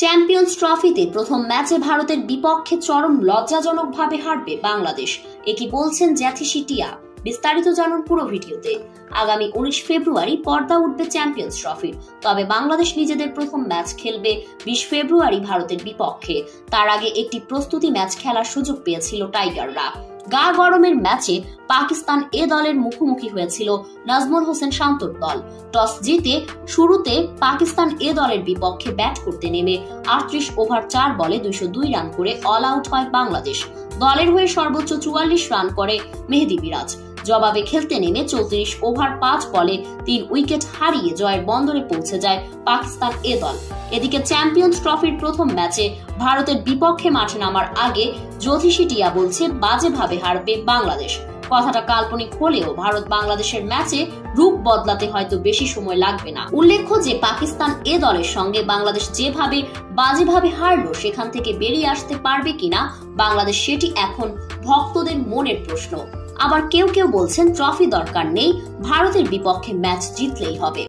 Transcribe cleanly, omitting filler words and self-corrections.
Champions ট্রফিতে প্রথম ম্যাচে ভারতের বিপক্ষে চরম লজ্জাজনকভাবে হারবে বাংলাদেশ। একই বলছেন জ্যাথি টিয়া। বিস্তারিত জানুন পুরো ভিডিওতে। আগামী 19 ফেব্রুয়ারি পর্দা উঠবে চ্যাম্পিয়ন্স ট্রফির। তবে বাংলাদেশ নিজেদের প্রথম ম্যাচ খেলবে 20 ফেব্রুয়ারি ভারতের বিপক্ষে। তার আগে একটি প্রস্তুতি ম্যাচ খেলার সুযোগ পেয়েছিল টাইগাররা। গা গরমের ম্যাচে পাকিস্তান এ দলের মুখোমুখি হয়েছিল নাজমুল হোসেন শান্তর দল। টস জিতে শুরুতে পাকিস্তান এ দলের বিপক্ষে ব্যাট করতে নেমে 38 ওভার 4 বলে 202 রান করে অল আউট হয় বাংলাদেশ। দলের হয়ে সর্বোচ্চ 44 রান করে মেহেদী মিরাজ। জবাবে খেলতে নেমে 34 ওভার 5 বলে 3 উইকেট হারিয়ে জয়ের বন্দরে পৌঁছে যায় পাকিস্তান এ দল। এদিকে চ্যাম্পিয়ন্স ট্রফির প্রথম ম্যাচে ভারতের বিপক্ষে মাঠে নামার আগে জ্যোতিষী টিয়া বলছে বাজেভাবে হারবে বাংলাদেশ। কথাটা কাল্পনিক হলেও ভারত বাংলাদেশের ম্যাচে রূপ বদলাতে হয়তো বেশি সময় লাগবে না। উল্লেখ্য যে পাকিস্তান এ দলের সঙ্গে বাংলাদেশ যেভাবে বাজেভাবে হারলো সেখান থেকে বেরিয়ে আসতে পারবে কিনা বাংলাদেশ, সেটি এখন ভক্তদের মনের প্রশ্ন। আবার কেউ কেউ বলছেন ট্রফি দরকার নেই, ভারতের বিপক্ষে ম্যাচ জিতলেই হবে।